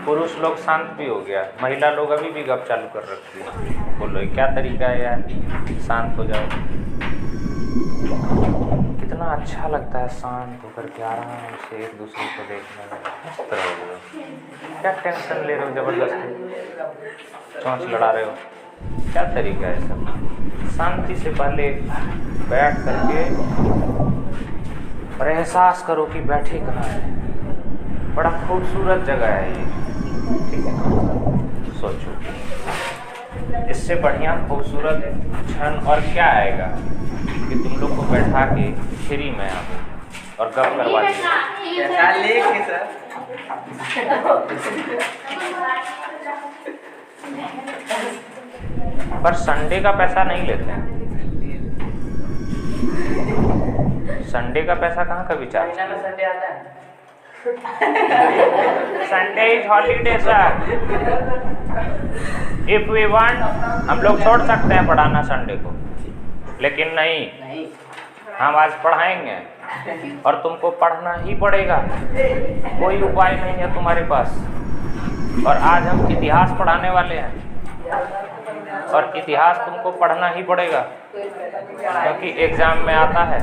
पुरुष लोग शांत भी हो गया, महिला लोग अभी भी गप चालू कर रखती है। बोलो ये क्या तरीका है यार, शांत हो जाओ। कितना अच्छा लगता है शांत होकर के आराम से एक दूसरे को देखने में। मस्त रहो, क्या टेंशन ले रहे हो, जबरदस्ती चोंच लड़ा रहे हो, क्या तरीका है सब। शांति से पहले बैठ करके और एहसास करो कि बैठे कहाँ है। बड़ा खूबसूरत जगह है ये, ठीक है। सोचो इससे बढ़िया खूबसूरत क्षण और क्या आएगा कि तुम लोग को बैठा के फ्री में आओ और गप करवा पर संडे का पैसा नहीं लेते हैं। संडे का पैसा कहाँ का विचार? संडे आता है। Sunday is holiday sir. If we want हम लोग छोड़ सकते हैं पढ़ाना संडे को, लेकिन नहीं, हम आज पढ़ाएंगे और तुमको पढ़ना ही पड़ेगा, कोई उपाय नहीं है तुम्हारे पास। और आज हम इतिहास पढ़ाने वाले हैं और इतिहास तुमको पढ़ना ही पड़ेगा क्योंकि एग्जाम में आता है,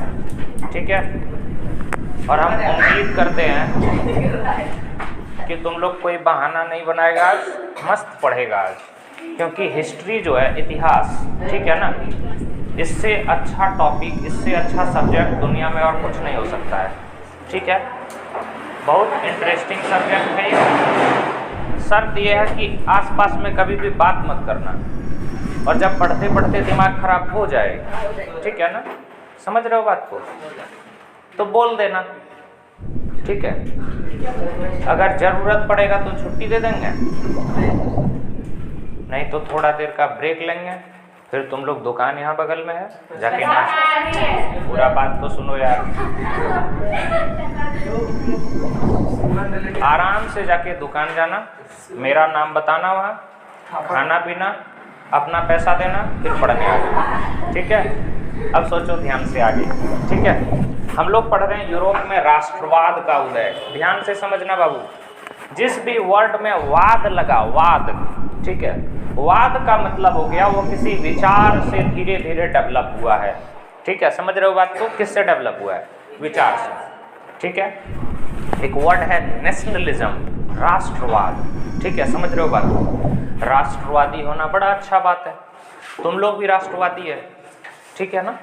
ठीक है। और हम उम्मीद करते हैं कि तुम लोग कोई बहाना नहीं बनाएगा, आज मस्त पढ़ेगा आज, क्योंकि हिस्ट्री जो है, इतिहास, ठीक है ना, इससे अच्छा टॉपिक, इससे अच्छा सब्जेक्ट दुनिया में और कुछ नहीं हो सकता है, ठीक है। बहुत इंटरेस्टिंग सब्जेक्ट है ये। शर्त ये है कि आसपास में कभी भी बात मत करना, और जब पढ़ते पढ़ते दिमाग खराब हो जाए, ठीक है ना, समझ रहे हो बात को, तो बोल देना, ठीक है। अगर ज़रूरत पड़ेगा तो छुट्टी दे देंगे, नहीं तो थोड़ा देर का ब्रेक लेंगे। फिर तुम लोग दुकान यहाँ बगल में है, जाके नाश्ता, पूरा बात तो सुनो यार, आराम से जाके दुकान जाना, मेरा नाम बताना, वहाँ खाना पीना, अपना पैसा देना, फिर पढ़ने आ जाना, ठीक है। अब सोचो ध्यान से आगे, ठीक है। हम लोग पढ़ रहे हैं यूरोप में राष्ट्रवाद का उदय। ध्यान से समझना बाबू, जिस भी वर्ड में वाद लगा, वाद, ठीक है, वाद का मतलब हो गया वो किसी विचार से धीरे धीरे डेवलप हुआ है, ठीक है। समझ रहे हो बात को, किससे डेवलप हुआ है? विचार से, ठीक है। एक वर्ड है नेशनलिज्म, राष्ट्रवाद, ठीक है। समझ रहे हो बात को, राष्ट्रवादी होना बड़ा अच्छा बात है, तुम लोग भी राष्ट्रवादी है, ठीक है ना।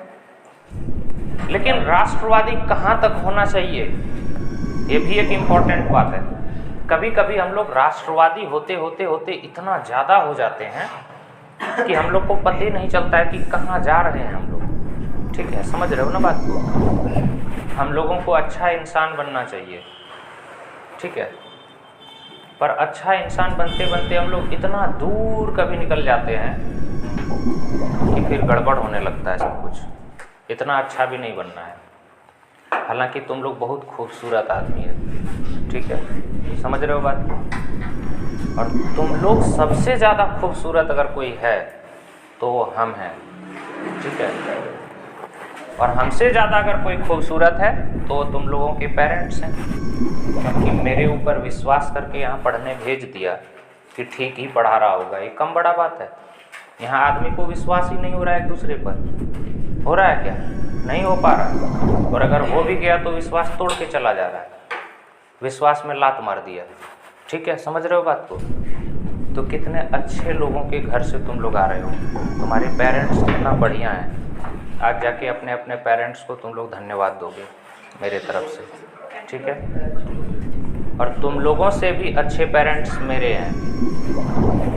लेकिन राष्ट्रवादी कहाँ तक होना चाहिए, ये भी एक इम्पॉर्टेंट बात है। कभी कभी हम लोग राष्ट्रवादी होते होते होते इतना ज़्यादा हो जाते हैं कि हम लोग को पता ही नहीं चलता है कि कहाँ जा रहे हैं हम लोग, ठीक है। समझ रहे हो ना बात को। हम लोगों को अच्छा इंसान बनना चाहिए, ठीक है, पर अच्छा इंसान बनते बनते हम लोग इतना दूर कभी निकल जाते हैं कि फिर गड़बड़ होने लगता है सब कुछ। इतना अच्छा भी नहीं बनना है, हालांकि तुम लोग बहुत खूबसूरत आदमी है, ठीक है। समझ रहे हो बात को। और तुम लोग सबसे ज़्यादा खूबसूरत अगर कोई है तो वो हम हैं, ठीक है। और हमसे ज़्यादा अगर कोई खूबसूरत है तो तुम लोगों के पेरेंट्स हैं, क्योंकि मेरे ऊपर विश्वास करके यहाँ पढ़ने भेज दिया कि ठीक ही पढ़ा रहा होगा। ये कम बड़ा बात है? यहाँ आदमी को विश्वास ही नहीं हो रहा है एक दूसरे पर, हो रहा है क्या? नहीं हो पा रहा। और अगर हो भी गया तो विश्वास तोड़ के चला जा रहा है, विश्वास में लात मार दिया, ठीक है। समझ रहे हो बात को। तो कितने अच्छे लोगों के घर से तुम लोग आ रहे हो, तुम्हारे पेरेंट्स कितना बढ़िया है। आज जाके अपने अपने पेरेंट्स को तुम लोग धन्यवाद दोगे मेरे तरफ से, ठीक है। और तुम लोगों से भी अच्छे पेरेंट्स मेरे हैं,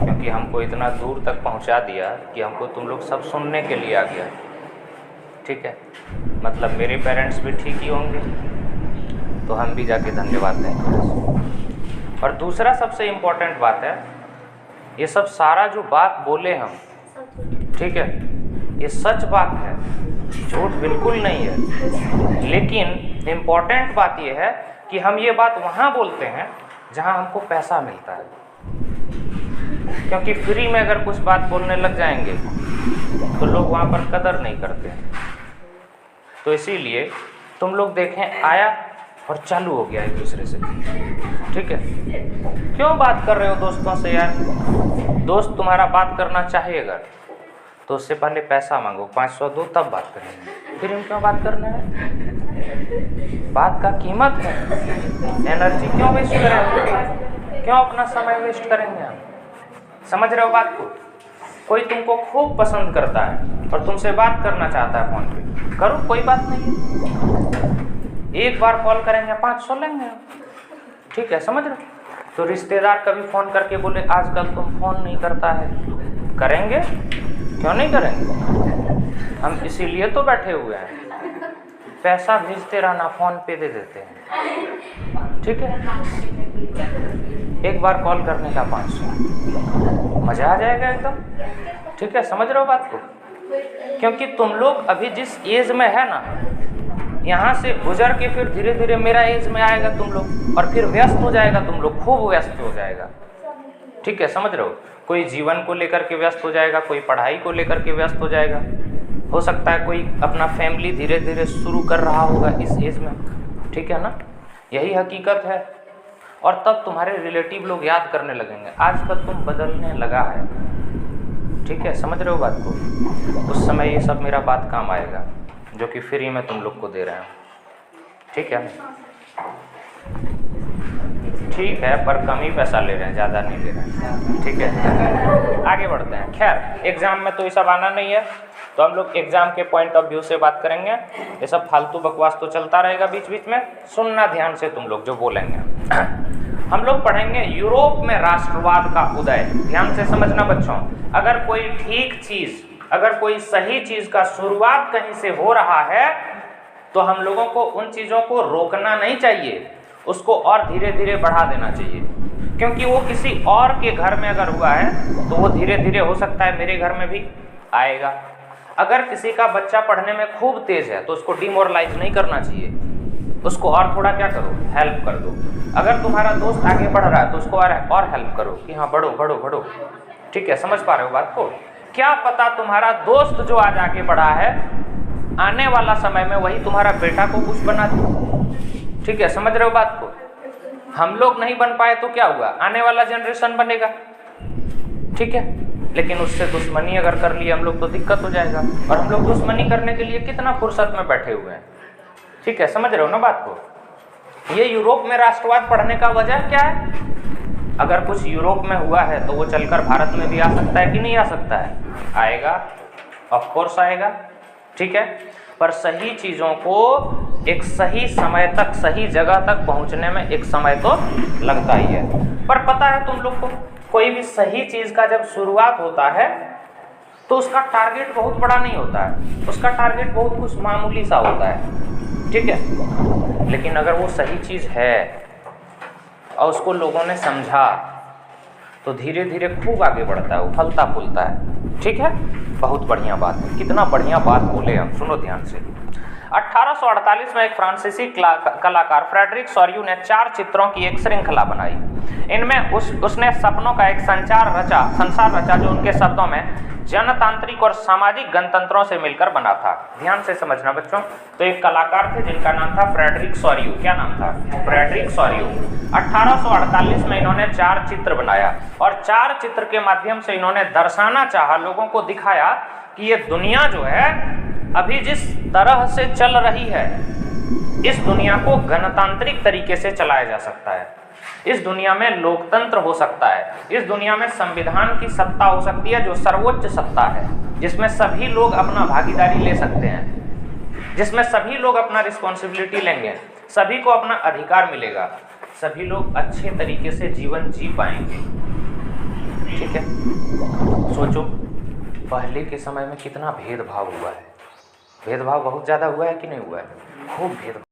क्योंकि हमको इतना दूर तक पहुंचा दिया कि हमको तुम लोग सब सुनने के लिए आ गया, ठीक है। मतलब मेरे पेरेंट्स भी ठीक ही होंगे, तो हम भी जाके धन्यवाद देंगे। और दूसरा सबसे इम्पोर्टेंट बात है, ये सब सारा जो बात बोले हम, ठीक है, ये सच बात है, झूठ बिल्कुल नहीं है। लेकिन इम्पोर्टेंट बात ये है कि हम ये बात वहाँ बोलते हैं जहाँ हमको पैसा मिलता है, क्योंकि फ्री में अगर कुछ बात बोलने लग जाएंगे तो लोग वहाँ पर कदर नहीं करते। तो इसीलिए तुम लोग देखें, आया और चालू हो गया एक दूसरे से। ठीक है, क्यों बात कर रहे हो दोस्तों से यार? दोस्त तुम्हारा बात करना चाहे अगर तो उससे पहले पैसा मांगो, 500 दो तब बात करेंगे। फिर हम क्यों बात करना है? बात का कीमत है। एनर्जी क्यों वेस्ट करेंगे? क्यों अपना समय वेस्ट करेंगे हम? समझ रहे हो बात को? कोई तुमको खूब पसंद करता है और तुमसे बात करना चाहता है फोन पे, करो, कोई बात नहीं। एक बार कॉल करेंगे 500 लेंगे, ठीक है, समझ रहे हो? तो रिश्तेदार कभी फ़ोन करके बोले आजकल तुम फ़ोन नहीं करता है, करेंगे? क्यों नहीं करेंगे? हम इसीलिए तो बैठे हुए हैं, पैसा भेजते रहना, फ़ोन पे दे देते हैं, ठीक है। एक बार कॉल करने का 500, मज़ा आ जाएगा एकदम, ठीक है, समझ रहे हो बात को? क्योंकि तुम लोग अभी जिस एज में है ना, यहाँ से गुजर के फिर धीरे धीरे मेरा एज में आएगा तुम लोग, और फिर व्यस्त हो जाएगा तुम लोग, खूब व्यस्त हो जाएगा, ठीक है, समझ रहे हो? कोई जीवन को लेकर के व्यस्त हो जाएगा, कोई पढ़ाई को लेकर के व्यस्त हो जाएगा, हो सकता है कोई अपना फैमिली धीरे धीरे शुरू कर रहा होगा इस एज में, ठीक है ना? यही हकीकत है। और तब तुम्हारे रिलेटिव लोग याद करने लगेंगे, आजकल तुम बदलने लगा है, ठीक है, समझ रहे हो बात को? उस समय ये सब मेरा बात काम आएगा, जो कि फ्री में तुम लोग को दे रहे हैं, ठीक है? ठीक है, पर कम ही पैसा ले रहे हैं, ज़्यादा नहीं ले रहे हैं, ठीक है। आगे बढ़ते हैं। खैर, एग्ज़ाम में तो ये सब आना नहीं है, तो हम लोग एग्ज़ाम के पॉइंट ऑफ व्यू से बात करेंगे। ये सब फालतू बकवास तो चलता रहेगा बीच बीच में, सुनना ध्यान से तुम लोग जो बोलेंगे। हम लोग पढ़ेंगे यूरोप में राष्ट्रवाद का उदय। ध्यान से समझना बच्चों, अगर कोई ठीक चीज़, अगर कोई सही चीज़ का शुरुआत कहीं से हो रहा है तो हम लोगों को उन चीज़ों को रोकना नहीं चाहिए, उसको और धीरे धीरे बढ़ा देना चाहिए, क्योंकि वो किसी और के घर में अगर हुआ है तो वो धीरे धीरे हो सकता है मेरे घर में भी आएगा। अगर किसी का बच्चा पढ़ने में खूब तेज है तो उसको डिमोरलाइज नहीं करना चाहिए, उसको और थोड़ा क्या करो, हेल्प कर दो। अगर तुम्हारा दोस्त आगे बढ़ रहा है तो उसको और हेल्प करो कि हाँ बढ़ो बढ़ो बढ़ो, ठीक है, समझ पा रहे हो बात को? क्या पता तुम्हारा दोस्त जो आज आगे बढ़ा है आने वाला समय में वही तुम्हारा बेटा को कुछ बना दे, ठीक है, समझ रहे हो बात को? हम लोग नहीं बन पाए तो क्या हुआ, आने वाला जनरेशन बनेगा, ठीक है, लेकिन उससे दुश्मनी अगर कर लिए हम लोग तो दिक्कत हो जाएगा, और हम लोग दुश्मनी करने के लिए कितना फुर्सत में बैठे हुए हैं, ठीक है, समझ रहे हो ना बात को? ये यूरोप में राष्ट्रवाद पढ़ने का वजह क्या है? अगर कुछ यूरोप में हुआ है तो वो चलकर भारत में भी आ सकता है कि नहीं आ सकता है? आएगा, ऑफ कोर्स आएगा, ठीक है, पर सही चीज़ों को एक सही समय तक, सही जगह तक पहुंचने में एक समय तो लगता ही है। पर पता है तुम लोग को, कोई भी सही चीज़ का जब शुरुआत होता है तो उसका टारगेट बहुत बड़ा नहीं होता है, उसका टारगेट बहुत कुछ मामूली सा होता है, ठीक है, लेकिन अगर वो सही चीज़ है और उसको लोगों ने समझा तो धीरे धीरे खूब आगे बढ़ता है, वो फलता फूलता है, ठीक है। बहुत बढ़िया बात है, कितना बढ़िया बात बोले हम, सुनो ध्यान से। 1848 में एक फ्रांसीसी कलाकार फ्रेडरिक सॉरियू ने 4 चित्रों की एक श्रृंखला बनाई। इनमें उसने सपनों का एक संसार रचा जो उनके शब्दों में जनतांत्रिक और सामाजिक गणतंत्रों से मिलकर बना था। ध्यान से समझना बच्चों, तो एक कलाकार थे जिनका नाम था फ्रेडरिक सॉरियू। क्या नाम था? फ्रेडरिक सॉरियू। 1848 में इन्होंने 4 चित्र बनाया, और 4 चित्र के माध्यम से इन्होंने दर्शाना चाहा, लोगों को दिखाया कि ये दुनिया जो है अभी जिस तरह से चल रही है, इस दुनिया को गणतांत्रिक तरीके से चलाया जा सकता है, इस दुनिया में लोकतंत्र हो सकता है, इस दुनिया में संविधान की सत्ता हो सकती है जो सर्वोच्च सत्ता है, जिसमें सभी लोग अपना भागीदारी ले सकते हैं, जिसमें सभी लोग अपना रिस्पॉन्सिबिलिटी लेंगे, सभी को अपना अधिकार मिलेगा, सभी लोग अच्छे तरीके से जीवन जी पाएंगे, ठीक है। सोचो पहले के समय में कितना भेदभाव हुआ है, भेदभाव बहुत ज़्यादा हुआ है कि नहीं हुआ है? खूब भेदभाव।